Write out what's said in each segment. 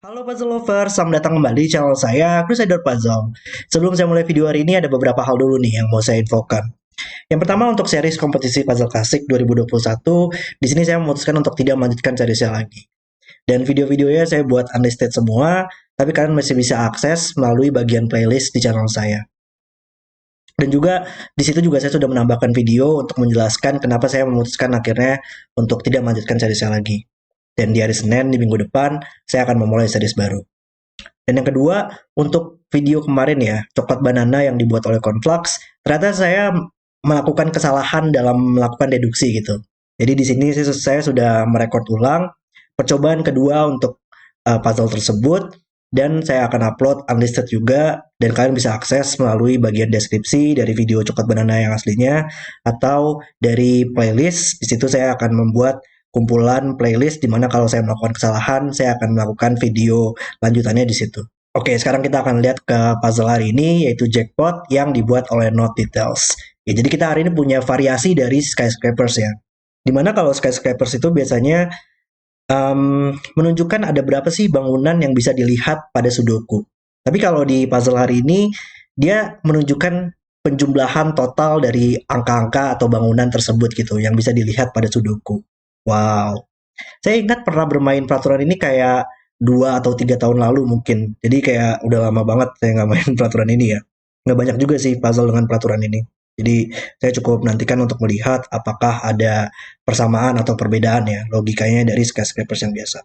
Halo puzzle lovers, selamat datang kembali di channel saya, Crusader Puzzle. Sebelum saya mulai video hari ini, ada beberapa hal dulu nih yang mau saya infokan. Yang pertama, untuk series kompetisi puzzle klasik 2021, di sini saya memutuskan untuk tidak melanjutkan seriesnya lagi. Dan video-videonya saya buat unlisted semua, tapi kalian masih bisa akses melalui bagian playlist di channel saya. Dan juga di situ juga saya sudah menambahkan video untuk menjelaskan kenapa saya memutuskan akhirnya untuk tidak melanjutkan seriesnya lagi. Dan di hari Senin di minggu depan, saya akan memulai series baru. Dan yang kedua, untuk video kemarin ya, coklat banana yang dibuat oleh Conflux, ternyata saya melakukan kesalahan dalam melakukan deduksi gitu. Jadi di sini saya sudah merekod ulang percobaan kedua untuk puzzle tersebut, dan saya akan upload unlisted juga, dan kalian bisa akses melalui bagian deskripsi dari video coklat banana yang aslinya atau dari playlist. Di situ saya akan membuat kumpulan playlist di mana kalau saya melakukan kesalahan, saya akan melakukan video lanjutannya di situ. Oke, sekarang kita akan lihat ke puzzle hari ini, yaitu jackpot yang dibuat oleh Note Details. Ya, jadi kita hari ini punya variasi dari skyscrapers ya. Dimana kalau skyscrapers itu biasanya menunjukkan ada berapa sih bangunan yang bisa dilihat pada Sudoku. Tapi kalau di puzzle hari ini, dia menunjukkan penjumlahan total dari angka-angka atau bangunan tersebut gitu, yang bisa dilihat pada Sudoku. Wow. Saya ingat pernah bermain peraturan ini kayak 2 atau 3 tahun lalu mungkin. Jadi kayak udah lama banget saya nggak main peraturan ini ya. Nggak banyak juga sih puzzle dengan peraturan ini. Jadi saya cukup menantikan untuk melihat apakah ada persamaan atau perbedaan ya logikanya dari skyscrapers yang biasa.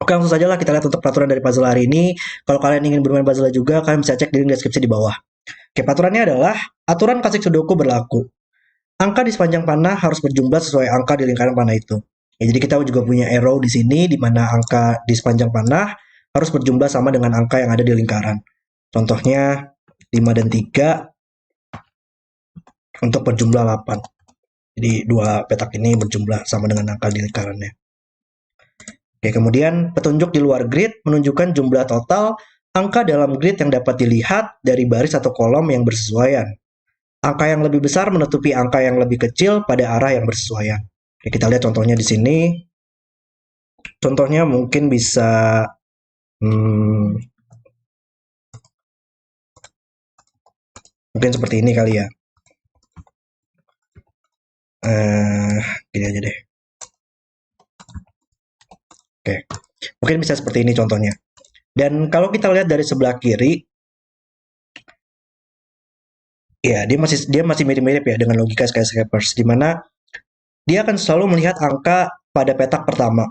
Oke, langsung saja lah kita lihat untuk peraturan dari puzzle hari ini. Kalau kalian ingin bermain puzzle juga, kalian bisa cek di link deskripsi di bawah. Oke, peraturannya adalah aturan klasik Sudoku berlaku. Angka di sepanjang panah harus berjumlah sesuai angka di lingkaran panah itu. Ya, jadi kita juga punya arrow di sini, di mana angka di sepanjang panah harus berjumlah sama dengan angka yang ada di lingkaran. Contohnya 5 dan 3 untuk berjumlah 8. Jadi dua petak ini berjumlah sama dengan angka di lingkarannya. Oke, kemudian petunjuk di luar grid menunjukkan jumlah total angka dalam grid yang dapat dilihat dari baris atau kolom yang bersesuaian. Angka yang lebih besar menutupi angka yang lebih kecil pada arah yang bersesuaian. Oke, kita lihat contohnya di sini. Contohnya mungkin bisa hmm, mungkin seperti ini kali ya. Eh, Gini aja deh. Oke, mungkin bisa seperti ini contohnya. Dan kalau kita lihat dari sebelah kiri, ya dia masih mirip-mirip ya dengan logika skyscrapers, di mana dia akan selalu melihat angka pada petak pertama.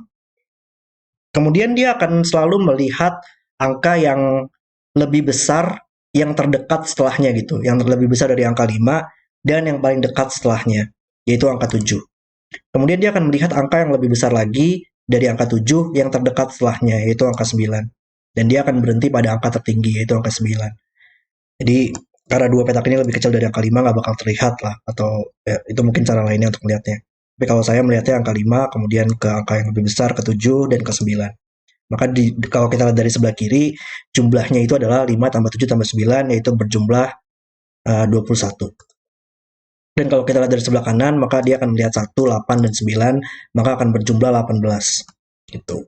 Kemudian dia akan selalu melihat angka yang lebih besar yang terdekat setelahnya gitu, yang lebih besar dari angka 5 dan yang paling dekat setelahnya, yaitu angka 7. Kemudian dia akan melihat angka yang lebih besar lagi dari angka 7 yang terdekat setelahnya, yaitu angka 9. Dan dia akan berhenti pada angka tertinggi, yaitu angka 9. Jadi, karena dua petak ini lebih kecil dari angka 5, nggak bakal terlihat lah. Atau ya, itu mungkin cara lainnya untuk melihatnya. Tapi kalau saya melihatnya angka 5, kemudian ke angka yang lebih besar, ke 7, dan ke 9. Maka kalau kita lihat dari sebelah kiri, jumlahnya itu adalah 5 tambah 7 tambah 9, yaitu berjumlah 21. Dan kalau kita lihat dari sebelah kanan, maka dia akan melihat 1, 8, dan 9, maka akan berjumlah 18. Gitu.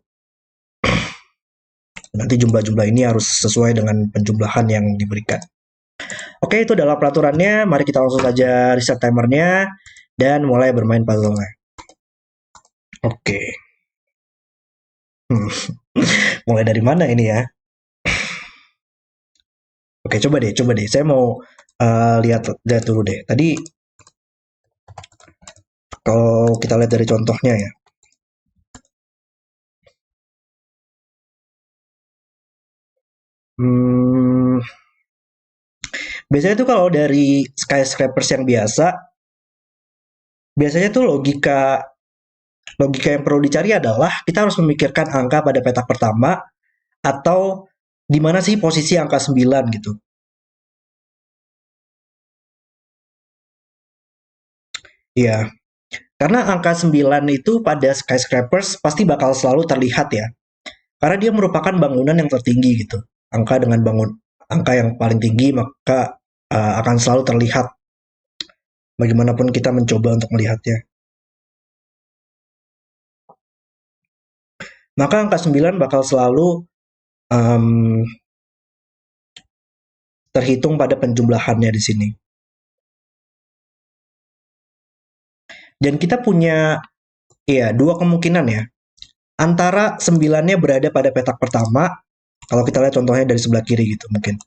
Nanti jumlah-jumlah ini harus sesuai dengan penjumlahan yang diberikan. Oke, itu adalah peraturannya. Mari kita langsung saja reset timernya dan mulai bermain puzzle-nya. Oke. Hmm. Mulai dari mana ini ya? Oke, coba deh. Saya mau lihat dulu deh. Tadi kalau kita lihat dari contohnya ya. Hmm, biasanya tuh kalau dari skyscrapers yang biasa, biasanya tuh logika yang perlu dicari adalah kita harus memikirkan angka pada petak pertama atau di mana sih posisi angka 9 gitu. Iya, karena angka 9 itu pada skyscrapers pasti bakal selalu terlihat ya. Karena dia merupakan bangunan yang tertinggi gitu. Angka yang paling tinggi maka akan selalu terlihat bagaimanapun kita mencoba untuk melihatnya. maka angka 9 bakal selalu um, terhitung pada penjumlahannya di sini. Dan kita punya dua kemungkinan ya. Antara 9-nya berada pada petak pertama, kalau kita lihat contohnya dari sebelah kiri gitu mungkin.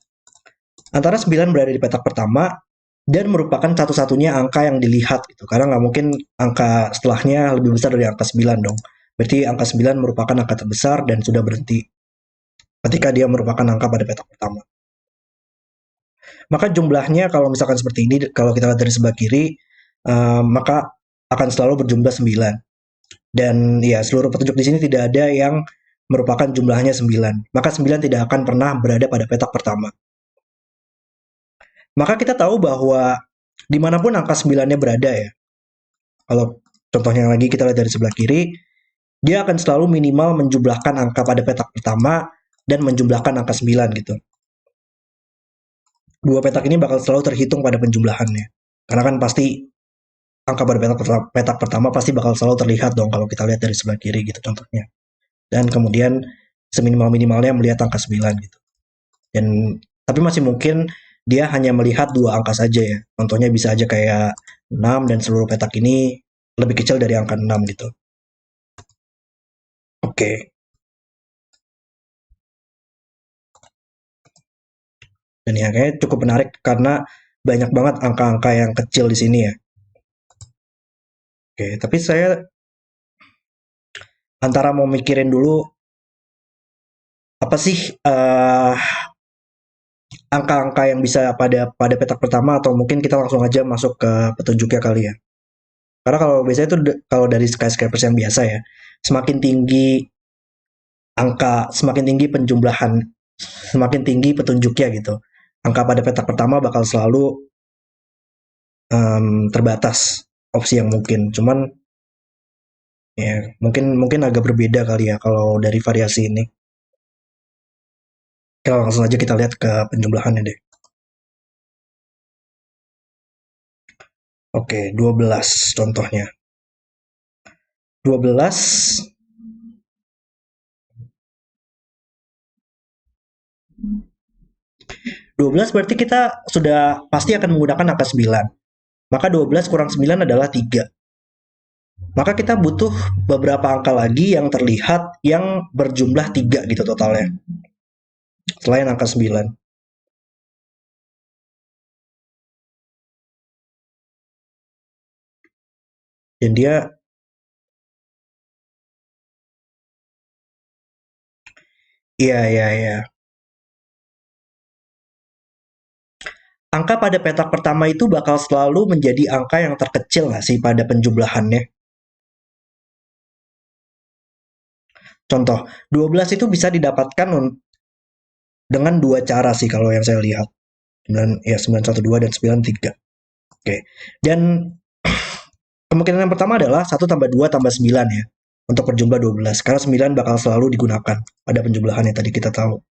Antara 9 berada di petak pertama dan merupakan satu-satunya angka yang dilihat gitu. Karena nggak mungkin angka setelahnya lebih besar dari angka 9 dong. Berarti angka 9 merupakan angka terbesar dan sudah berhenti ketika dia merupakan angka pada petak pertama. Maka jumlahnya kalau misalkan seperti ini, kalau kita lihat dari sebelah kiri, maka akan selalu berjumlah 9. Dan ya, seluruh petunjuk di sini tidak ada yang merupakan jumlahnya 9. Maka 9 tidak akan pernah berada pada petak pertama. Maka kita tahu bahwa dimanapun angka 9-nya berada ya, kalau contohnya lagi kita lihat dari sebelah kiri, dia akan selalu minimal menjumlahkan angka pada petak pertama dan menjumlahkan angka 9 gitu. Dua petak ini bakal selalu terhitung pada penjumlahannya. Karena kan pasti angka pada petak pertama pasti bakal selalu terlihat dong kalau kita lihat dari sebelah kiri gitu contohnya. Dan kemudian seminimal-minimalnya melihat angka 9 gitu. Dan tapi masih mungkin dia hanya melihat dua angka saja ya. Contohnya bisa aja kayak 6 dan seluruh petak ini lebih kecil dari angka 6 gitu. Oke. Dan ya kayaknya cukup menarik karena banyak banget angka-angka yang kecil di sini ya. Oke, tapi saya antara mau mikirin dulu apa sih angka-angka yang bisa pada petak pertama atau mungkin kita langsung aja masuk ke petunjuknya kali ya. Karena kalau biasanya itu kalau dari skyscrapers yang biasa ya, semakin tinggi semakin tinggi penjumlahan, semakin tinggi petunjuknya gitu. Angka pada petak pertama bakal selalu terbatas opsi yang mungkin. Cuman ya mungkin agak berbeda kali ya kalau dari variasi ini. Oke, langsung aja kita lihat ke penjumlahannya deh. Oke, 12 contohnya. 12 12 berarti kita sudah pasti akan menggunakan angka 9. Maka 12 kurang 9 adalah 3. Maka kita butuh beberapa angka lagi yang terlihat yang berjumlah 3 gitu totalnya. Selain angka 9. Dan dia iya. Angka pada petak pertama itu bakal selalu menjadi angka yang terkecil nggak sih pada penjumlahannya? Contoh, 12 itu bisa didapatkan dengan dua cara sih kalau yang saya lihat. 912 dan 93. Oke. Dan kemungkinan yang pertama adalah 1 tambah 2 tambah 9 ya. Untuk berjumlah 12. Karena 9 bakal selalu digunakan pada penjumlahan yang tadi kita tahu.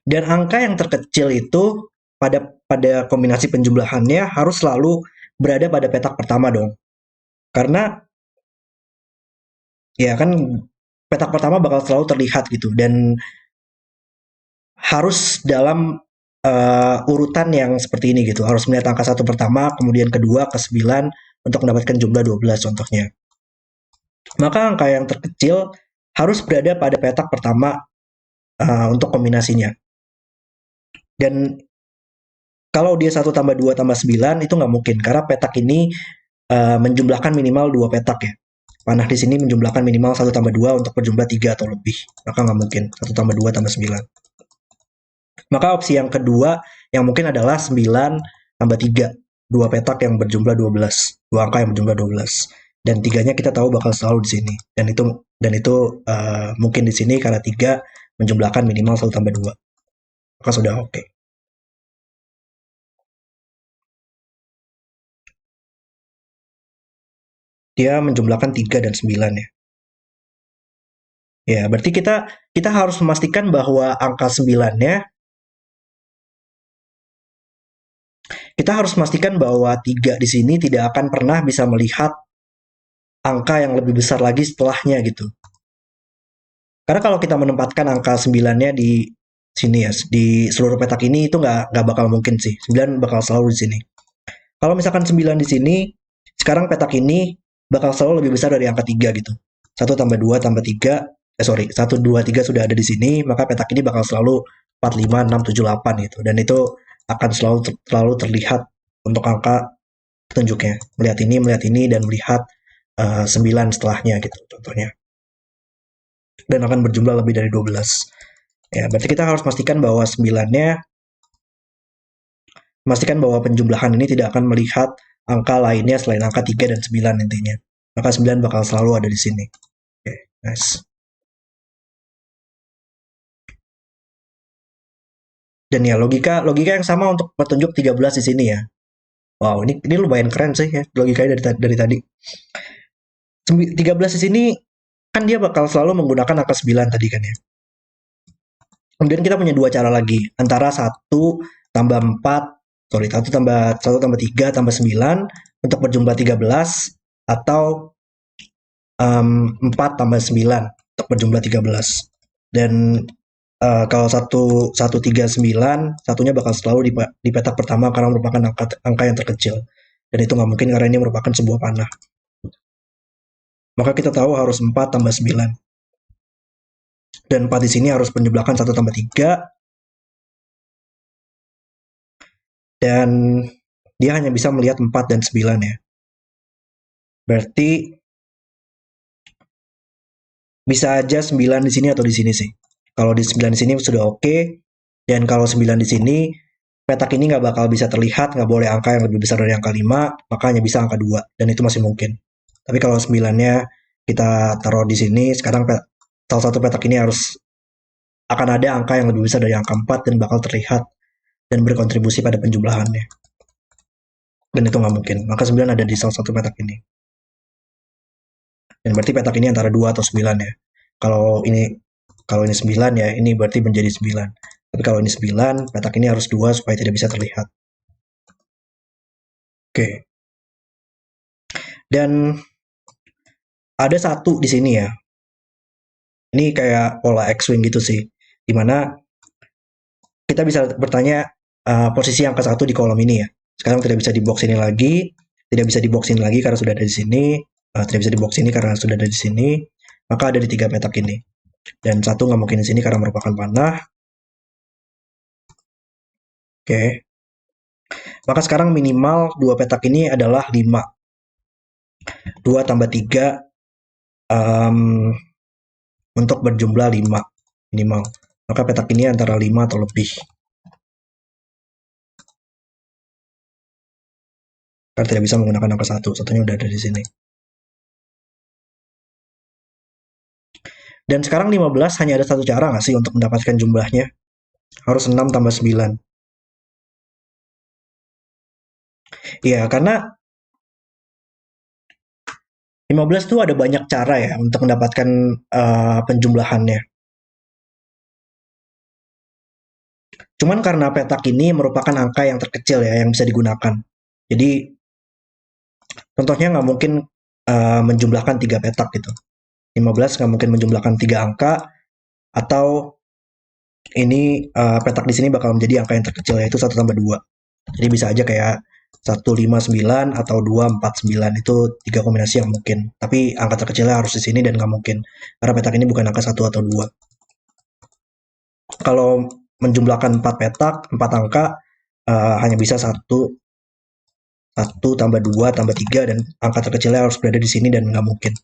Dan angka yang terkecil itu pada kombinasi penjumlahannya harus selalu berada pada petak pertama dong. Karena ya kan petak pertama bakal selalu terlihat gitu dan harus dalam urutan yang seperti ini gitu. Harus melihat angka 1 pertama, kemudian kedua ke 9 untuk mendapatkan jumlah 12 contohnya. Maka angka yang terkecil harus berada pada petak pertama untuk kombinasinya. Dan kalau dia 1 tambah 2 tambah 9 itu nggak mungkin karena petak ini menjumlahkan minimal 2 petak ya. Panah di sini menjumlahkan minimal 1 tambah 2 untuk berjumlah 3 atau lebih. Maka nggak mungkin 1 tambah 2 tambah 9. Maka opsi yang kedua yang mungkin adalah 9 tambah 3. Dua petak yang berjumlah 12. Dua angka yang berjumlah 12. Dan tiganya kita tahu bakal selalu di sini. Dan itu mungkin di sini karena 3 menjumlahkan minimal 1 tambah 2. Maka sudah oke. Dia menjumlahkan 3 dan 9 ya. Ya, berarti kita harus memastikan bahwa angka 9-nya kita harus memastikan bahwa 3 di sini tidak akan pernah bisa melihat angka yang lebih besar lagi setelahnya gitu. Karena kalau kita menempatkan angka 9-nya di sini ya, di seluruh petak ini itu nggak bakal mungkin sih. 9 bakal selalu di sini. Kalau misalkan 9 di sini, sekarang petak ini bakal selalu lebih besar dari angka 3 gitu. 1 tambah 2 tambah 3, sorry, 1, 2, 3 sudah ada di sini, maka petak ini bakal selalu 4, 5, 6, 7, 8 gitu. Dan itu akan selalu terlihat untuk angka petunjuknya. Melihat ini, dan melihat 9 setelahnya gitu contohnya. Dan akan berjumlah lebih dari 12. Ya, berarti kita harus pastikan bahwa 9-nya, memastikan bahwa penjumlahan ini tidak akan melihat angka lainnya selain angka 3 dan 9 intinya. Maka 9 bakal selalu ada di sini. Oke, nice. Dan ya logika yang sama untuk petunjuk 13 di sini ya. Wow, ini lumayan keren sih ya logikanya dari tadi. 13 di sini kan dia bakal selalu menggunakan angka 9 tadi kan ya. Kemudian kita punya dua cara lagi, antara 1 tambah 4, sorry, 1 tambah 3 tambah 9 untuk berjumlah 13, atau 4 tambah 9 untuk berjumlah 13. Dan kalau 139, satunya bakal selalu di petak pertama karena merupakan angka yang terkecil. Dan itu nggak mungkin karena ini merupakan sebuah panah. Maka kita tahu harus 4 tambah 9. Dan 4 di sini harus penjumlahan 1 tambah 3. Dan dia hanya bisa melihat 4 dan 9 ya. Berarti bisa aja 9 di sini atau di sini sih. Kalau di 9 di sini sudah oke. Dan kalau 9 di sini, petak ini nggak bakal bisa terlihat, nggak boleh angka yang lebih besar dari angka 5, maka hanya bisa angka 2. Dan itu masih mungkin. Tapi kalau 9-nya kita taruh di sini, sekarang salah satu petak ini akan ada angka yang lebih besar dari angka 4 dan bakal terlihat dan berkontribusi pada penjumlahannya. Dan itu nggak mungkin. Maka 9 ada di salah satu petak ini. Dan berarti petak ini antara 2 atau 9 ya. Kalau ini 9 ya, ini berarti menjadi 9. Tapi kalau ini 9, petak ini harus 2 supaya tidak bisa terlihat. Oke. Dan ada 1 di sini ya. Ini kayak pola X-wing gitu sih. Dimana kita bisa bertanya posisi angka 1 di kolom ini ya. Sekarang tidak bisa di box ini lagi, tidak bisa di box ini lagi karena sudah ada di sini, tidak bisa di box ini karena sudah ada di sini, maka ada di 3 petak ini. Dan 1 nggak mungkin di sini karena merupakan panah. Oke. Maka sekarang minimal 2 petak ini adalah 5. 2 tambah 3 untuk berjumlah 5 minimal. Maka petak ini antara 5 atau lebih. Karena tidak bisa menggunakan angka 1. Satunya udah ada di sini. Dan sekarang 15 hanya ada satu cara nggak sih untuk mendapatkan jumlahnya? Harus 6 tambah 9. Iya, karena 15 tuh ada banyak cara ya untuk mendapatkan penjumlahannya. Cuman karena petak ini merupakan angka yang terkecil ya yang bisa digunakan. Jadi contohnya nggak mungkin menjumlahkan 3 petak gitu. 15 nggak mungkin menjumlahkan 3 angka, atau ini petak di sini bakal menjadi angka yang terkecil yaitu 1 tambah 2. Jadi bisa aja kayak 159 atau 249, itu 3 kombinasi yang mungkin. Tapi angka terkecilnya harus di sini dan nggak mungkin. Karena petak ini bukan angka 1 atau 2. Kalau menjumlahkan 4 petak, 4 angka, hanya bisa 1 tambah 2 tambah 3, dan angka terkecilnya harus berada di sini dan nggak mungkin.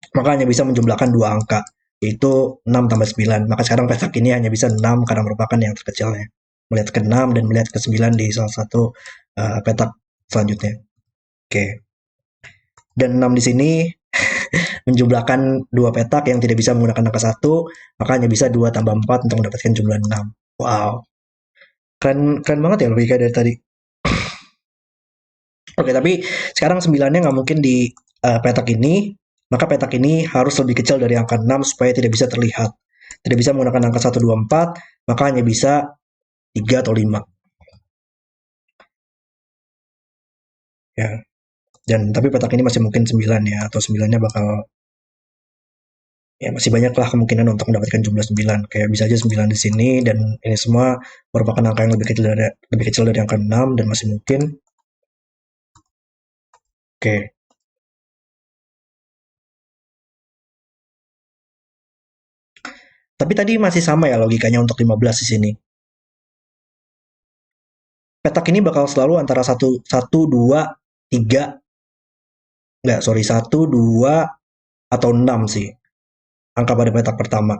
Maka hanya bisa menjumlahkan 2 angka, yaitu 6 tambah 9. Maka sekarang petak ini hanya bisa 6 karena merupakan yang terkecilnya. Melihat ke 6 dan melihat ke 9 di salah satu petak selanjutnya. Oke. Dan 6 di sini menjumlahkan 2 petak yang tidak bisa menggunakan angka 1, maka hanya bisa 2 tambah 4 untuk mendapatkan jumlah 6. Wow. Keren banget ya logika dari tadi. Oke, tapi sekarang 9-nya nggak mungkin di petak ini, maka petak ini harus lebih kecil dari angka 6 supaya tidak bisa terlihat. Tidak bisa menggunakan angka 1, 2, 4, maka hanya bisa 3 atau 5. Ya. Dan tapi petak ini masih mungkin 9 ya, atau 9-nya bakal Ya masih banyak lah kemungkinan untuk mendapatkan jumlah 9. Kayak bisa aja 9 di sini dan ini semua merupakan angka yang lebih kecil dari angka 6 dan masih mungkin. Oke. Tapi tadi masih sama ya logikanya untuk 15 di sini. Petak ini bakal selalu antara 1, 2, 3, enggak, sorry, 1, 2, atau 6 sih. Angka pada petak pertama.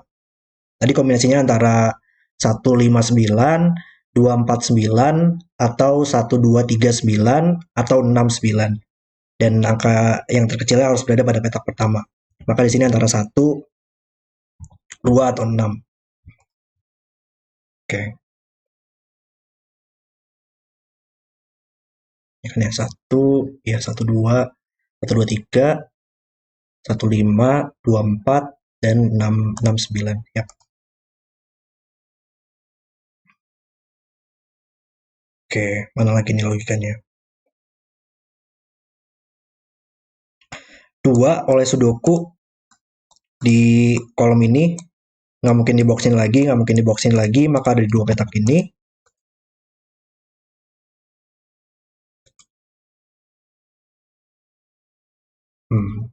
Tadi kombinasinya antara 1, 5, 9, 2, 4, 9, atau 1, 2, 3, 9, atau 6, 9. Dan angka yang terkecilnya harus berada pada petak pertama. Maka di sini antara 1, 2, atau 6. Oke. Ya kan ya, 1, ya 1, 2, 1, 2, 3, 1, 5, 2, 4, dan 6, 9. Ya. Oke, mana lagi nih logikanya? 2 oleh Sudoku di kolom ini nggak mungkin diboxin lagi, nggak mungkin diboxin lagi, maka ada di 2 petak ini. Hmm.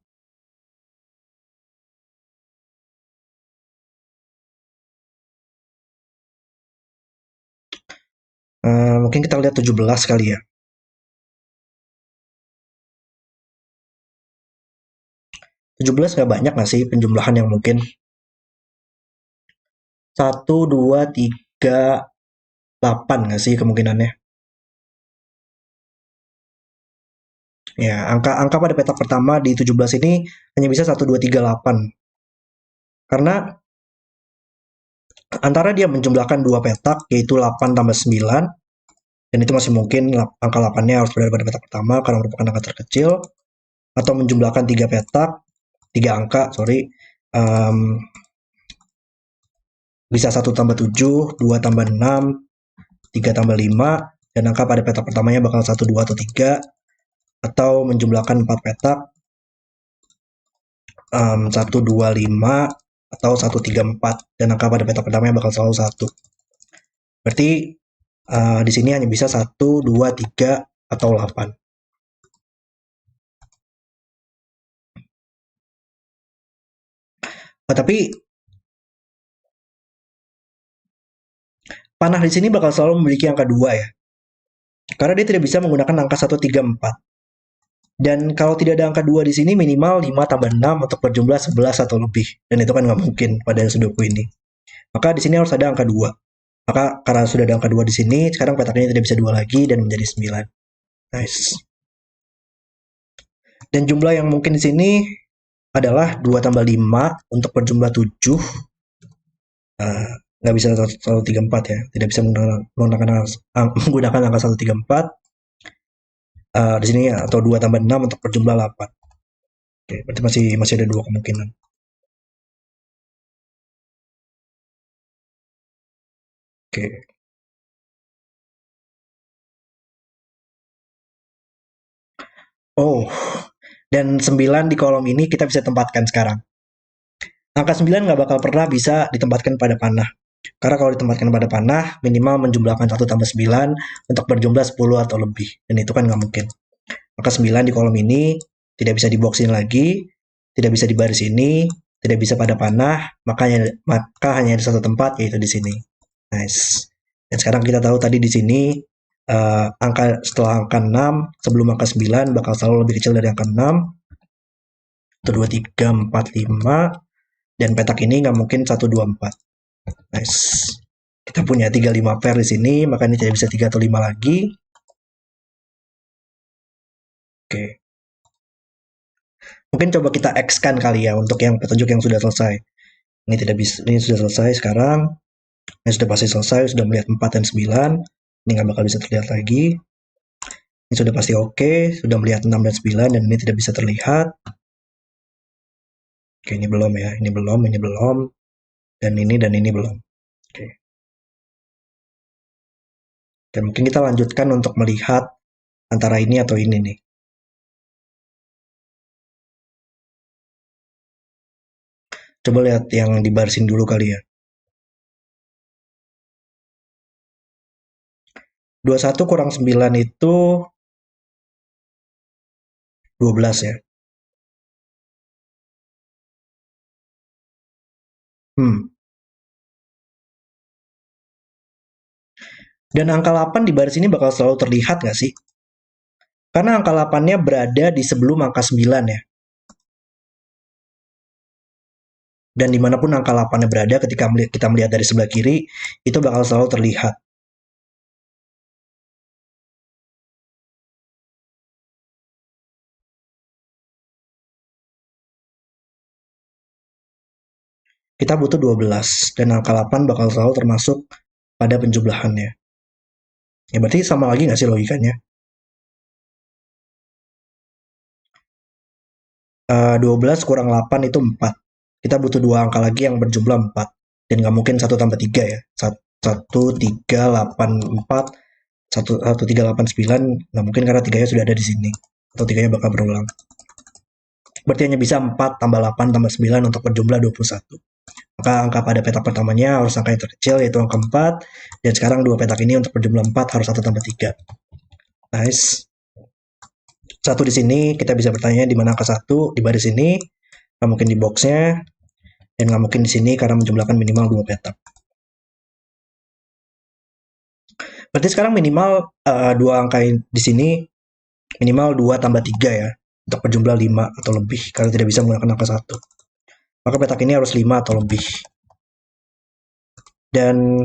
Mungkin kita lihat 17 kali ya. 17 nggak banyak nggak sih penjumlahan yang mungkin? 1, 2, 3, 8 nggak sih kemungkinannya? Ya, angka pada petak pertama di 17 ini hanya bisa 1, 2, 3, 8. Karena antara dia menjumlahkan 2 petak, yaitu 8 tambah 9, dan itu masih mungkin angka 8-nya harus berada pada petak pertama karena merupakan angka terkecil, atau menjumlahkan 3 petak, 3 angka, sorry, um, bisa 1 tambah 7, 2 tambah 6, 3 tambah 5, dan angka pada petak pertamanya bakal 1, 2, atau 3, atau menjumlahkan 4 petak, 1, 2, 5, atau 1, 3, 4, dan angka pada petak pertamanya bakal selalu 1. Berarti di sini hanya bisa 1, 2, 3, atau 8. Tapi panah di sini bakal selalu memiliki angka 2 ya. Karena dia tidak bisa menggunakan angka 1, 3, 4. Dan kalau tidak ada angka 2 di sini minimal 5 tambah 6 untuk berjumlah 11 atau lebih. Dan itu kan nggak mungkin pada Sudoku ini. Maka di sini harus ada angka 2. Maka karena sudah ada angka 2 di sini, sekarang petaknya tidak bisa 2 lagi dan menjadi 9. Nice. Dan jumlah yang mungkin di sini adalah 2 tambah 5 untuk berjumlah 7. Nggak bisa 1, 3, 4 ya. Tidak bisa menggunakan angka 1, 3, 4. Di sini ya, atau 2 tambah 6 untuk berjumlah 8. Oke, berarti masih ada 2 kemungkinan. Oke. Oh, dan 9 di kolom ini kita bisa tempatkan sekarang. Angka 9 nggak bakal pernah bisa ditempatkan pada panah. Karena kalau ditempatkan pada panah, minimal menjumlahkan 1 tambah 9 untuk berjumlah 10 atau lebih. Dan itu kan nggak mungkin. Maka 9 di kolom ini tidak bisa diboxin lagi, tidak bisa di baris ini, tidak bisa pada panah, maka hanya ada satu tempat, yaitu di sini. Nice. Dan sekarang kita tahu tadi di sini angka setelah angka 6 sebelum angka 9 bakal selalu lebih kecil dari angka 6. 1, 2, 3, 4, 5. Dan petak ini nggak mungkin 1, 2, 4. Nice. Kita punya 3, 5 pair di sini, maka ini tidak bisa 3 atau 5 lagi. Oke. Mungkin coba kita X-kan kali ya untuk yang petunjuk yang sudah selesai. Ini tidak bisa, ini sudah selesai sekarang. Ini sudah pasti selesai, sudah melihat 4 dan 9. Ini nggak bakal bisa terlihat lagi. Ini sudah pasti oke, sudah melihat 6 dan 9, dan ini tidak bisa terlihat. Oke, ini belum ya, ini belum, dan ini belum. Oke. Dan mungkin kita lanjutkan untuk melihat antara ini atau ini nih. Coba lihat yang di barisin dulu kali ya. 21 kurang 9 itu 12 ya. Hmm. Dan angka 8 di baris ini bakal selalu terlihat nggak sih? Karena angka 8-nya berada di sebelum angka 9 ya. Dan dimanapun angka 8-nya berada ketika kita melihat dari sebelah kiri, itu bakal selalu terlihat. Kita butuh 12, dan angka 8 bakal selalu termasuk pada penjumlahannya. Ya berarti sama lagi nggak sih logikanya? 12 kurang 8 itu 4. Kita butuh dua angka lagi yang berjumlah 4. Dan nggak mungkin 1 tambah 3 ya. 1, 3, 8, 4, 1, 3, 8, 9. Nggak mungkin karena 3-nya sudah ada di sini. Atau 3-nya bakal berulang. Berarti hanya bisa 4 tambah 8 tambah 9 untuk berjumlah 21. Maka angka pada petak pertamanya harus angka yang terkecil yaitu angka 4. Dan sekarang dua petak ini untuk berjumlah 4 harus 1 tambah 3. Nice. Satu di sini kita bisa bertanya di mana angka 1 di baris ini. Nggak mungkin di boxnya. Dan nggak mungkin di sini karena menjumlahkan minimal 2 petak. Berarti sekarang minimal dua angka di sini minimal 2 tambah 3 ya. Untuk berjumlah 5 atau lebih. Karena tidak bisa menggunakan angka 1. Maka petak ini harus 5 atau lebih. Dan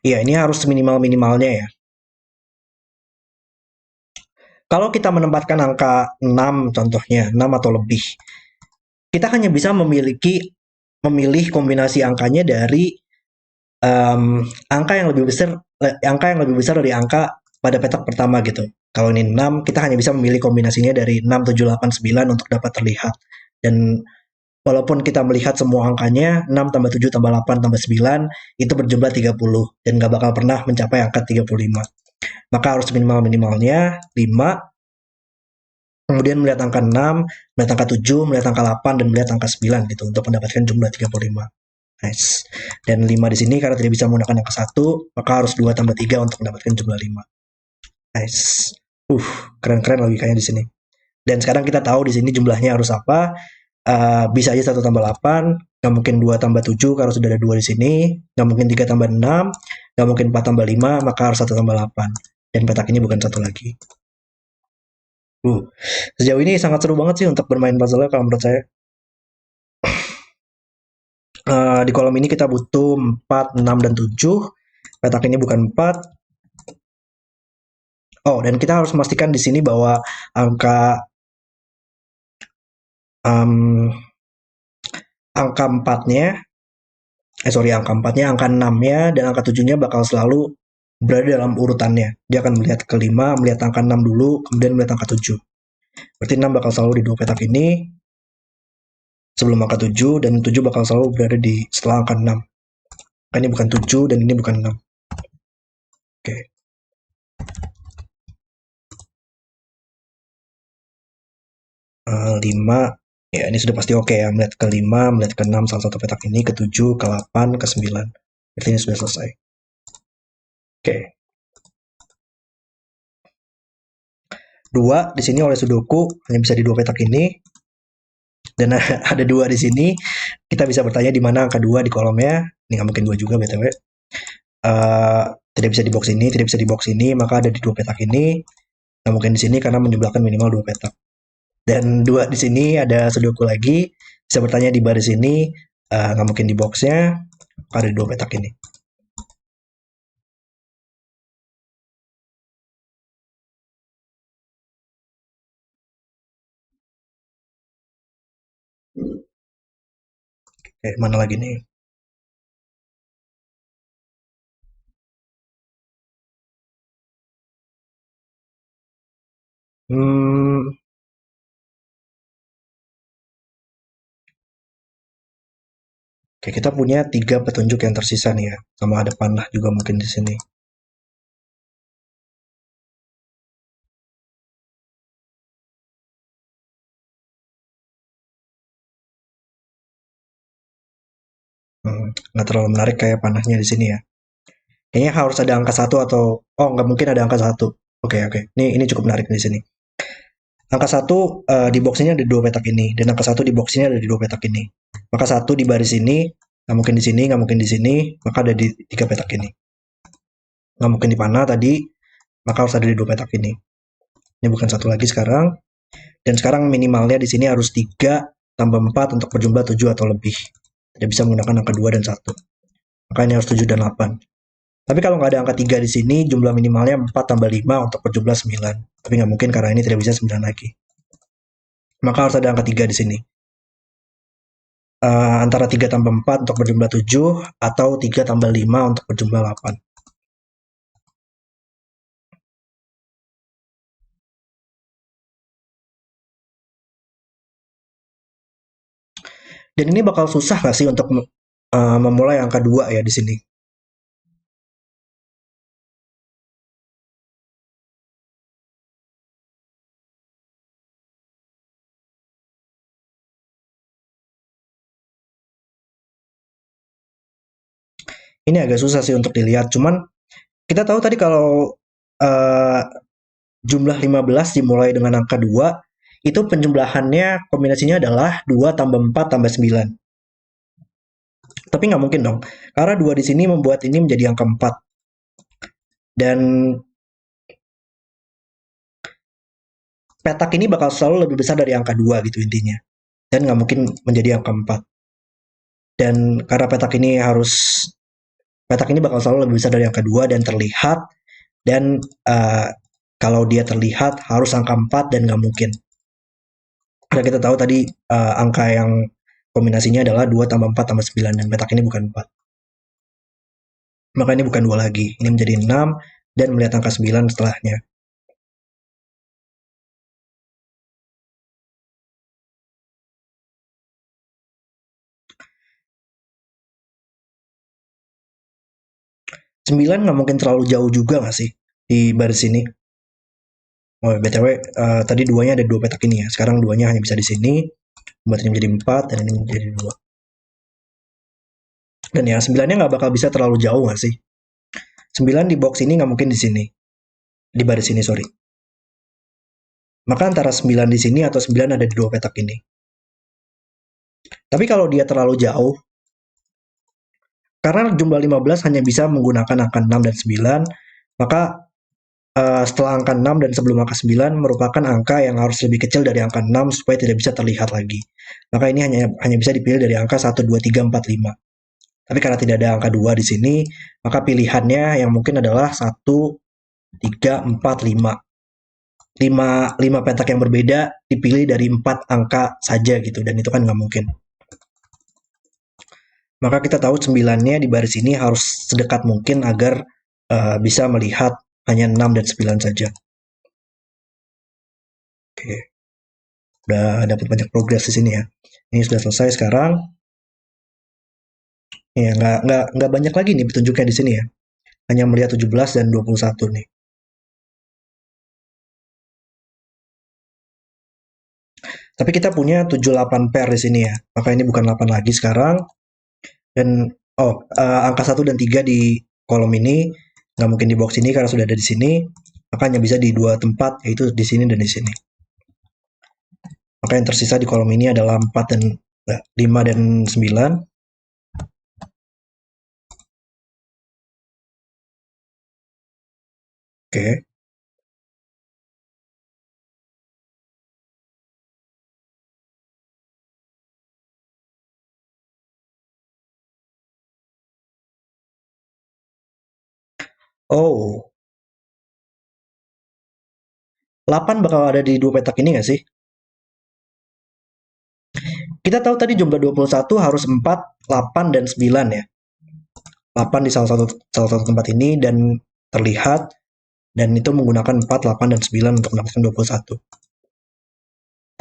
ya ini harus minimal-minimalnya ya. Kalau kita menempatkan angka 6 contohnya, 6 atau lebih, kita hanya bisa memilih kombinasi angkanya dari angka yang lebih besar dari angka pada petak pertama gitu. Kalau ini 6, kita hanya bisa memilih kombinasinya dari 6, 7, 8, 9 untuk dapat terlihat. Dan walaupun kita melihat semua angkanya, 6 tambah 7 tambah 8 tambah 9, itu berjumlah 30. Dan nggak bakal pernah mencapai angka 35. Maka harus minimal-minimalnya 5, kemudian melihat angka 6, melihat angka 7, melihat angka 8, dan melihat angka 9 gitu untuk mendapatkan jumlah 35. Nice. Dan 5 di sini karena tidak bisa menggunakan angka 1, maka harus 2 tambah 3 untuk mendapatkan jumlah 5. Nice. Keren-keren logikanya di sini. Dan sekarang kita tahu di sini jumlahnya harus apa. Bisa aja 1 tambah 8, nggak mungkin 2 tambah 7 karena sudah ada 2 di sini, nggak mungkin 3 tambah 6, nggak mungkin 4 tambah 5, maka harus 1 tambah 8. Dan petak ini bukan 1 lagi. Sejauh ini sangat seru banget sih untuk bermain puzzle kalau menurut saya. Di kolom ini kita butuh 4, 6, dan 7. Petak ini bukan 4. Oh, dan kita harus memastikan di sini bahwa angka angka 4-nya angka 4-nya, angka 6-nya, dan angka 7-nya bakal selalu berada dalam urutannya. Dia akan melihat ke 5, melihat angka 6 dulu, kemudian melihat angka 7. Berarti 6 bakal selalu di dua petak ini sebelum angka 7, dan 7 bakal selalu berada di setelah angka 6. Ini bukan 7 dan ini bukan 6. Oke. 5, ya ini sudah pasti oke ya. Melihat ke 5, melihat ke 6 salah satu petak ini, ke 7, ke 8, ke 9. Berarti ini sudah selesai. Oke. 2 di sini oleh Sudoku hanya bisa di dua petak ini. Dan ada 2 di sini. Kita bisa bertanya di mana angka 2 di kolomnya. Ini nggak mungkin 2 juga BTW. Tidak bisa di box ini, tidak bisa di box ini, maka ada di dua petak ini. Nggak mungkin di sini karena menjumlahkan minimal 2 petak. Dan 2 di sini ada Sudoku lagi. Bisa bertanya di baris ini, nggak mungkin di boxnya, ada di dua petak ini. Oke, mana lagi nih? Hmm, Oke, kita punya 3 petunjuk yang tersisa nih ya. Sama ada panah juga mungkin di sini. Nggak terlalu menarik kayak panahnya di sini ya. Kayaknya harus ada angka satu atau oh nggak mungkin ada angka satu. Oke oke. Ini cukup menarik di sini. Angka satu di box ini ada dua petak ini dan angka satu di box ini ada di dua petak ini. Maka satu di baris ini nggak mungkin di sini, nggak mungkin di sini, maka ada di tiga petak ini. Nggak mungkin di panah tadi, maka harus ada di dua petak ini. Ini bukan satu lagi sekarang. Dan sekarang minimalnya di sini harus 3 tambah 4 untuk berjumlah 7 atau lebih. Tidak bisa menggunakan angka 2 dan 1. Makanya harus 7 dan 8. Tapi kalau nggak ada angka 3 di sini, jumlah minimalnya 4 tambah 5 untuk berjumlah 9. Tapi nggak mungkin karena ini tidak bisa 9 lagi. Maka harus ada angka 3 di sini. Antara 3 tambah 4 untuk berjumlah 7 atau 3 tambah 5 untuk berjumlah 8. Dan ini bakal susah nggak sih untuk memulai angka 2 ya di sini? Ini agak susah sih untuk dilihat. Cuman kita tahu tadi kalau uh, jumlah 15 dimulai dengan angka 2, itu penjumlahannya kombinasinya adalah 2 tambah 4 tambah 9. Tapi nggak mungkin dong, karena 2 di sini membuat ini menjadi angka 4. Dan petak ini bakal selalu lebih besar dari angka 2 gitu intinya. Dan nggak mungkin menjadi angka 4. Dan karena petak ini bakal selalu lebih besar dari angka 2 dan terlihat. Dan kalau dia terlihat harus angka 4 dan nggak mungkin. Karena kita tahu tadi angka yang kombinasinya adalah 2 tambah 4 tambah 9 dan petak ini bukan 4. Maka ini bukan 2 lagi. Ini menjadi 6 dan melihat angka 9 setelahnya. Sembilan nggak mungkin terlalu jauh juga nggak sih di baris ini? Oh, BTW, tadi duanya ada dua petak ini ya. Sekarang duanya hanya bisa di sini. Buat ini menjadi 4 dan ini menjadi 2. Dan ya, 9-nya nggak bakal bisa terlalu jauh nggak sih? 9 di box ini nggak mungkin di sini. Di baris ini, sorry. Maka antara 9 di sini atau 9 ada di dua petak ini. Tapi kalau dia terlalu jauh, karena jumlah 15 hanya bisa menggunakan angka 6 dan 9, maka setelah angka 6 dan sebelum angka 9 merupakan angka yang harus lebih kecil dari angka 6 supaya tidak bisa terlihat lagi. Maka ini hanya bisa dipilih dari angka 1, 2, 3, 4, 5. Tapi karena tidak ada angka 2 di sini, maka pilihannya yang mungkin adalah 1, 3, 4, 5. 5 petak yang berbeda dipilih dari 4 angka saja gitu, dan itu kan nggak mungkin. Maka kita tahu 9-nya di baris ini harus sedekat mungkin agar bisa melihat hanya 6 dan 9 saja. Oke. Udah dapat banyak progres di sini ya. Ini sudah selesai sekarang. Ya, nggak banyak lagi nih petunjuknya di sini ya. Hanya melihat 17 dan 21 nih. Tapi kita punya 78 pair di sini ya. Maka ini bukan 8 lagi sekarang. Dan angka 1 dan 3 di kolom ini nggak mungkin di box ini karena sudah ada di sini. Maka hanya bisa di dua tempat, yaitu di sini dan di sini. Maka yang tersisa di kolom ini adalah 4 dan 5 dan 9. Oke. Oh, 8 bakal ada di dua petak ini nggak sih? Kita tahu tadi jumlah 21 harus 4, 8, dan 9 ya. 8 di salah satu tempat ini dan terlihat, dan itu menggunakan 4, 8, dan 9 untuk mendapatkan 21.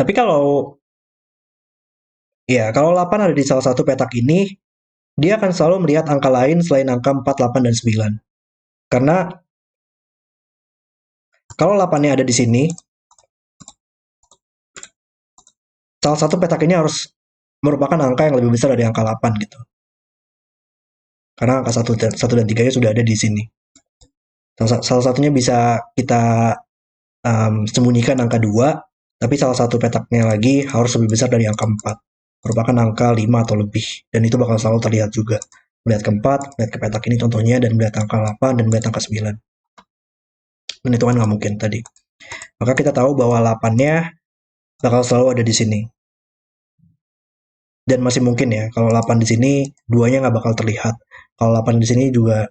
Tapi kalau 8 ada di salah satu petak ini, dia akan selalu melihat angka lain selain angka 4, 8, dan 9. Karena kalau 8-nya ada di sini, salah satu petak ini harus merupakan angka yang lebih besar dari angka 8 gitu. Karena angka 1 dan 3-nya sudah ada di sini. Salah satunya bisa kita sembunyikan angka 2, tapi salah satu petaknya lagi harus lebih besar dari angka 4. Merupakan angka 5 atau lebih. Dan itu bakal selalu terlihat juga. Melihat ke 4, melihat ke petak ini contohnya, dan melihat angka 8, dan melihat angka 9. Dan itu kan nggak mungkin tadi. Maka kita tahu bahwa 8-nya bakal selalu ada di sini. Dan masih mungkin ya, kalau 8 di sini, 2-nya nggak bakal terlihat. Kalau 8 di sini juga,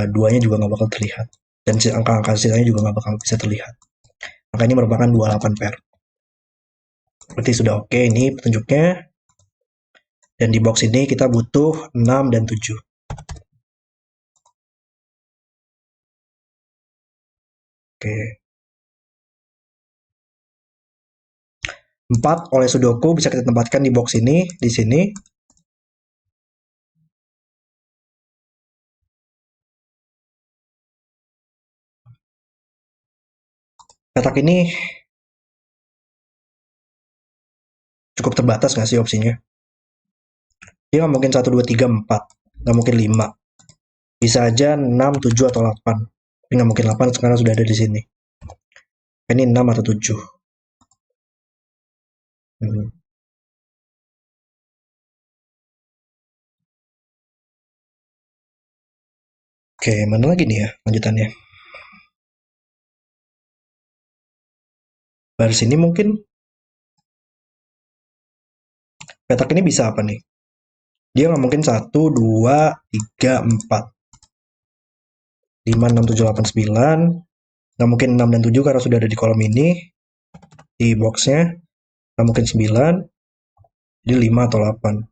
2-nya juga nggak bakal terlihat. Dan angka-angka sisanya juga nggak bakal bisa terlihat. Maka ini merupakan 28 pair. Berarti sudah oke ini petunjuknya. Dan di box ini kita butuh 6 dan 7. Oke. 4 oleh Sudoku bisa kita tempatkan di box ini, di sini. Petak ini cukup terbatas nggak sih opsinya? Dia nggak mungkin 1, 2, 3, 4. Nggak mungkin 5. Bisa aja 6, 7, atau 8. Tapi nggak mungkin 8 sekarang sudah ada di sini. Ini 6 atau 7. Oke, mana lagi nih ya lanjutannya? Baris ini mungkin petak ini bisa apa nih? Dia nggak mungkin 1, 2, 3, 4. 5, 6, 7, 8, 9. Nggak mungkin 6 dan 7 karena sudah ada di kolom ini. Di boxnya. Nggak mungkin 9. Jadi 5 atau 8.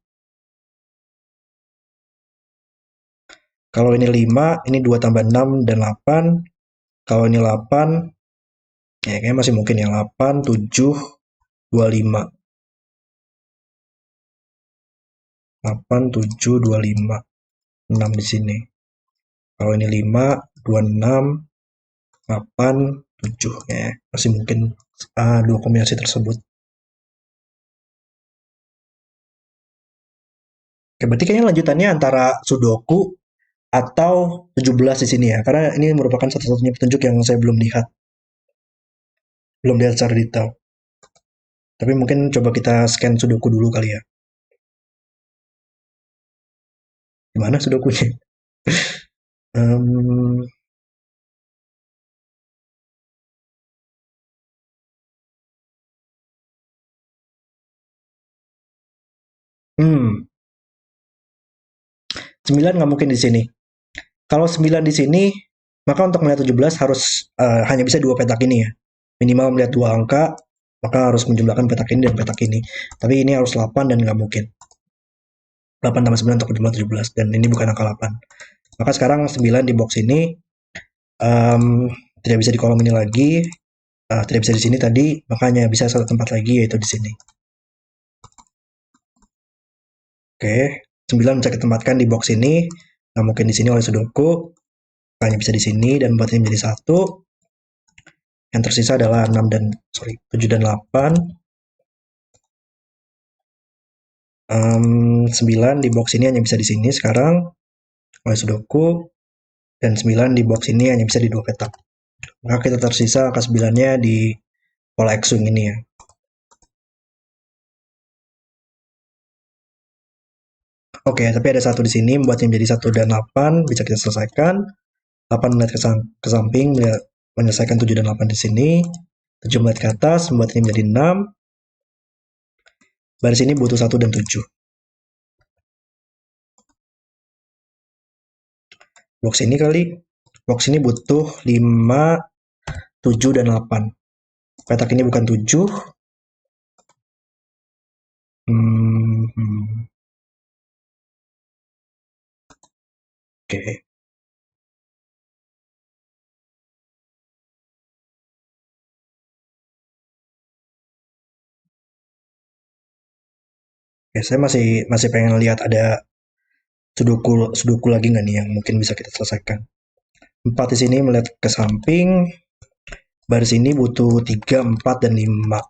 Kalau ini 5, ini 2 tambah 6 dan 8. Kalau ini 8, ya kayaknya masih mungkin ya. 8, 7, 25. 8, 7, 25. 6 di sini. Kalau ini 5, 26, 8, 7. Ya, masih mungkin dua kombinasi tersebut. Oke, berarti kayaknya lanjutannya antara Sudoku atau 17 di sini ya. Karena ini merupakan satu-satunya petunjuk yang saya belum lihat. Belum lihat secara detail. Tapi mungkin coba kita scan Sudoku dulu kali ya. Gimana Sudokunya? um, hmm, 9 nggak mungkin di sini. Kalau 9 di sini, maka untuk melihat 17 harus hanya bisa dua petak ini ya. Minimal melihat dua angka, maka harus menjumlahkan petak ini dan petak ini. Tapi ini harus 8 dan nggak mungkin. 8 tambah 9 untuk jumlah 17, dan ini bukan angka 8. Maka sekarang 9 di box ini tidak bisa di kolom ini lagi, tidak bisa di sini tadi, makanya bisa satu tempat lagi yaitu di sini. Oke, 9 bisa ditempatkan di box ini, nah mungkin di sini oleh Sudoku, hanya bisa di sini dan membuat ini menjadi 1. Yang tersisa adalah 7 dan 8. 9 di box ini hanya bisa di sini sekarang oleh Sudoku, dan 9 di box ini hanya bisa di dua petak. Maka kita tersisa angka 9-nya di pola X-Wing ini ya. Oke, tapi ada satu di sini membuatnya menjadi 1 dan 8 bisa kita selesaikan. 8 melihat ke samping menyelesaikan 7 dan 8 di sini. 7 melihat ke atas membuatnya menjadi 6. Baris ini butuh 1 dan 7. Box ini kali. Box ini butuh 5, 7, dan 8. Petak ini bukan 7. Oke. Ya, saya masih pengen lihat ada sudoku lagi nggak nih yang mungkin bisa kita selesaikan. 4 di sini melihat ke samping. Baris ini butuh 3, 4, dan 5.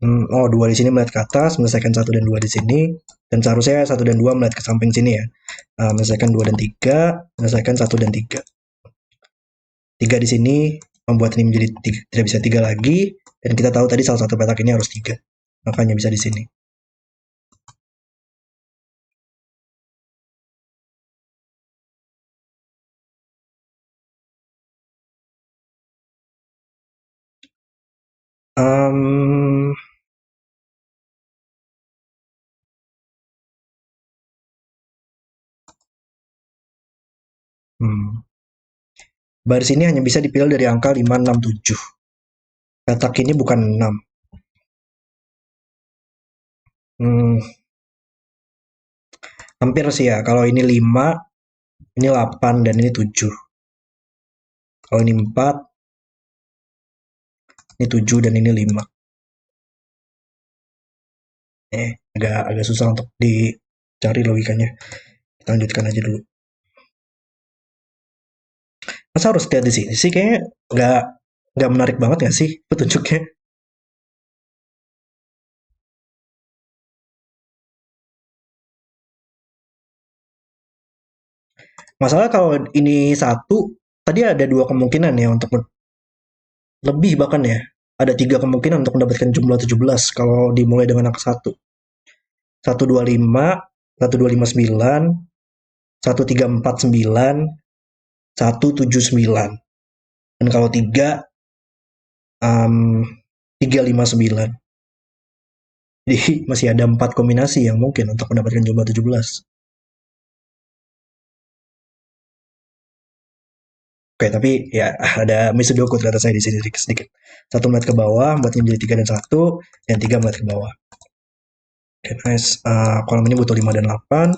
Oh, 2 di sini melihat ke atas, menyelesaikan 1 dan 2 di sini. Dan seharusnya 1 dan 2 melihat ke samping sini ya. Menyelesaikan 2 dan 3, menyelesaikan 1 dan 3. 3 di sini membuat ini menjadi tidak bisa 3 lagi. Dan kita tahu tadi salah satu petak ini harus 3. Makanya bisa di sini. Um, Baris ini hanya bisa dipilih dari angka 5, 6, 7. Petak ini bukan 6. Hampir sih ya. Kalau ini 5, ini 8, dan ini 7. Kalau ini 4, ini 7, dan ini 5. Agak susah untuk dicari logikanya. Kita lanjutkan aja dulu. Masa harus lihat di sini sih? Kayaknya nggak menarik banget nggak sih petunjuknya? Masalah kalau ini 1, tadi ada 2 kemungkinan ya untuk lebih bahkan ya. Ada 3 kemungkinan untuk mendapatkan jumlah 17 kalau dimulai dengan angka 1. 125, 1259, 1349, 179. Dan kalau 3, 359. Jadi masih ada 4 kombinasi yang mungkin untuk mendapatkan jumlah 17. Oke, tapi ya ada Misudoku ternyata saya di sini sedikit. 1 melihat ke bawah, membuatnya menjadi 3 dan 1, dan 3 melihat ke bawah. Oke, nice. Kolom ini butuh 5 dan 8.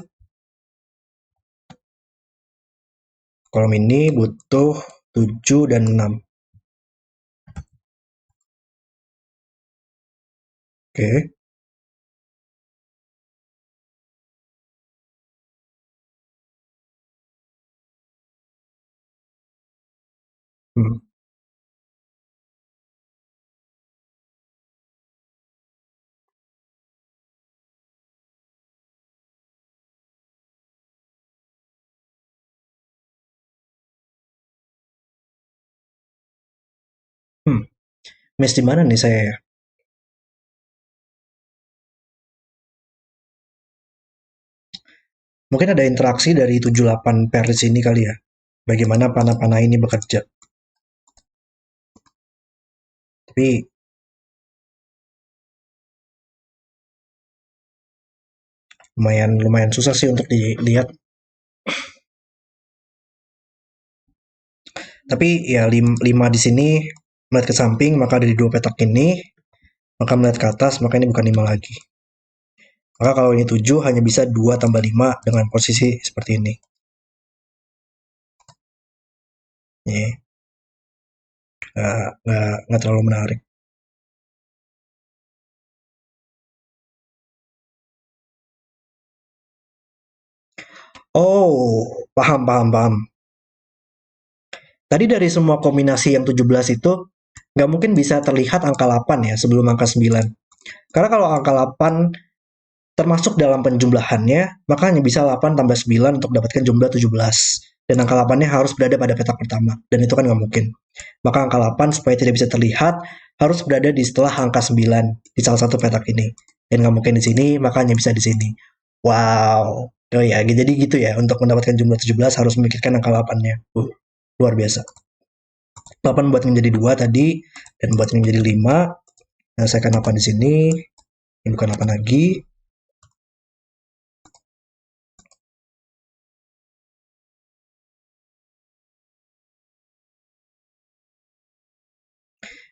Kolom ini butuh 7 dan 6. Oke. Hmm. Hmm. Miss di mana nih saya ya? Mungkin ada interaksi dari 78 pair di sini kali ya. Bagaimana panah-panah ini bekerja. Tapi lumayan susah sih untuk dilihat. Tapi ya 5 di sini melihat ke samping, maka dari 2 petak ini, maka melihat ke atas, maka ini bukan 5 lagi. Maka kalau ini 7 hanya bisa 2 tambah 5 dengan posisi seperti ini. Ya, nggak terlalu menarik. Oh, paham, paham, paham. Tadi dari semua kombinasi yang 17 itu, nggak mungkin bisa terlihat angka 8 ya sebelum angka 9. Karena kalau angka 8 termasuk dalam penjumlahannya, maka hanya bisa 8 tambah 9 untuk dapatkan jumlah 17. Dan angka 8-nya harus berada pada petak pertama. Dan itu kan nggak mungkin. Maka angka 8 supaya tidak bisa terlihat, harus berada di setelah angka 9 di salah satu petak ini. Dan nggak mungkin di sini, maka hanya bisa di sini. Wow. Oh ya, jadi gitu ya. Untuk mendapatkan jumlah 17 harus memikirkan angka 8-nya. Luar biasa. 8 buat menjadi 2 tadi, dan buat menjadi 5. Nah, saya akan 8 di sini. Ini bukan 8 lagi.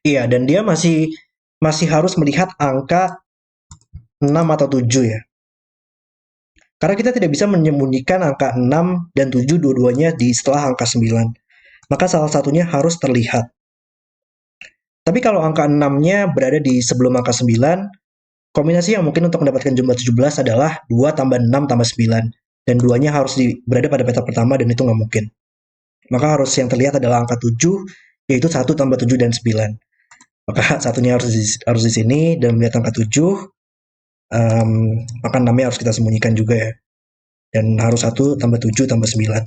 Iya, dan dia masih harus melihat angka 6 atau 7 ya. Karena kita tidak bisa menyembunyikan angka 6 dan 7 dua-duanya di setelah angka 9. Maka salah satunya harus terlihat. Tapi kalau angka 6-nya berada di sebelum angka 9, kombinasi yang mungkin untuk mendapatkan jumlah 17 adalah 2 tambah 6 tambah 9. Dan duanya harus berada pada petak pertama dan itu nggak mungkin. Maka harus yang terlihat adalah angka 7, yaitu 1 tambah 7 dan 9. Maka satunya harus di sini, dan melihat angka 7, maka 6-nya harus kita sembunyikan juga ya. Dan harus 1 tambah 7 tambah 9.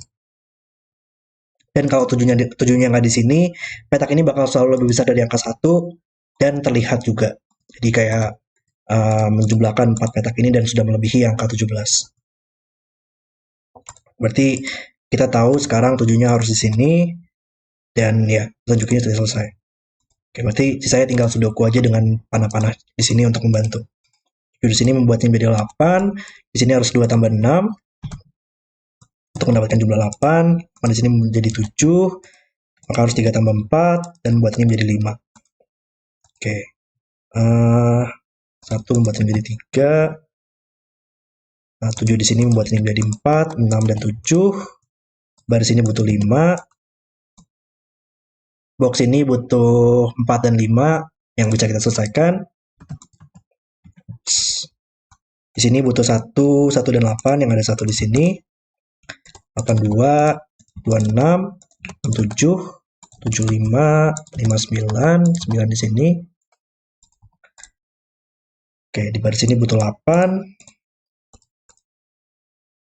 Dan kalau 7-nya nggak di sini, petak ini bakal selalu lebih besar dari angka 1 dan terlihat juga. Jadi kayak menjumlahkan 4 petak ini dan sudah melebihi angka 17. Berarti kita tahu sekarang 7-nya harus di sini, dan ya, tunjuknya sudah selesai. Oke, berarti saya tinggal sudoku aja dengan panah-panah di sini untuk membantu. Di sini membuatnya menjadi 8, di sini harus 2 tambah 6 untuk mendapatkan jumlah 8, di sini menjadi 7, maka harus 3 tambah 4, dan membuatnya menjadi 5. Oke, 1 membuatnya menjadi 3, 7 di sini membuatnya menjadi 4, 6 dan 7, baris ini butuh 5, box ini butuh 4 dan 5 yang bisa kita selesaikan. Di sini butuh 1 dan 8 yang ada 1 di sini. 82, 26, 67, 75, 59, 9 di sini. Oke, di baris ini butuh 8.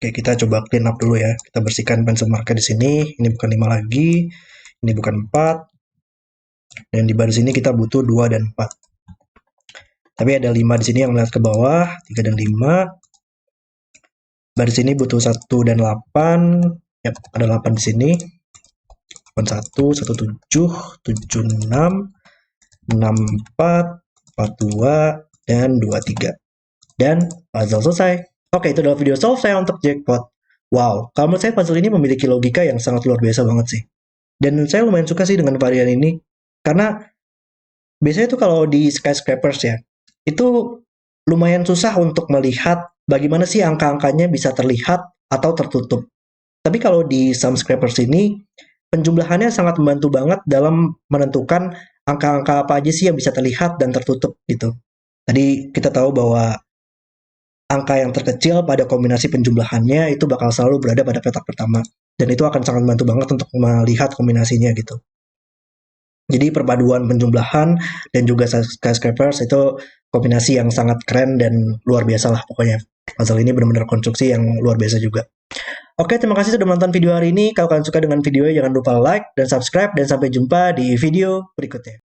Oke, kita coba clean up dulu ya. Kita bersihkan pencil marker di sini. Ini bukan 5 lagi. Ini bukan 4. Dan di baris ini kita butuh 2 dan 4. Tapi ada 5 di sini yang melihat ke bawah, 3 dan 5. Baris ini butuh 1 dan 8. Yap, ada 8 di sini. 81, 17, 76, 64, 42, dan 23. Dan puzzle selesai. Oke, itu adalah video solve saya untuk jackpot. Wow, kalau menurut saya puzzle ini memiliki logika yang sangat luar biasa banget sih. Dan saya lumayan suka sih dengan varian ini. Karena biasanya tuh kalau di skyscrapers ya, itu lumayan susah untuk melihat bagaimana sih angka-angkanya bisa terlihat atau tertutup. Tapi kalau di some scrapers ini, penjumlahannya sangat membantu banget dalam menentukan angka-angka apa aja sih yang bisa terlihat dan tertutup gitu. Tadi kita tahu bahwa angka yang terkecil pada kombinasi penjumlahannya itu bakal selalu berada pada petak pertama. Dan itu akan sangat membantu banget untuk melihat kombinasinya gitu. Jadi perpaduan penjumlahan dan juga skyscrapers itu kombinasi yang sangat keren dan luar biasa lah pokoknya. Puzzle ini benar-benar konstruksi yang luar biasa juga. Oke, terima kasih sudah menonton video hari ini. Kalau kalian suka dengan video, jangan lupa like dan subscribe. Dan sampai jumpa di video berikutnya.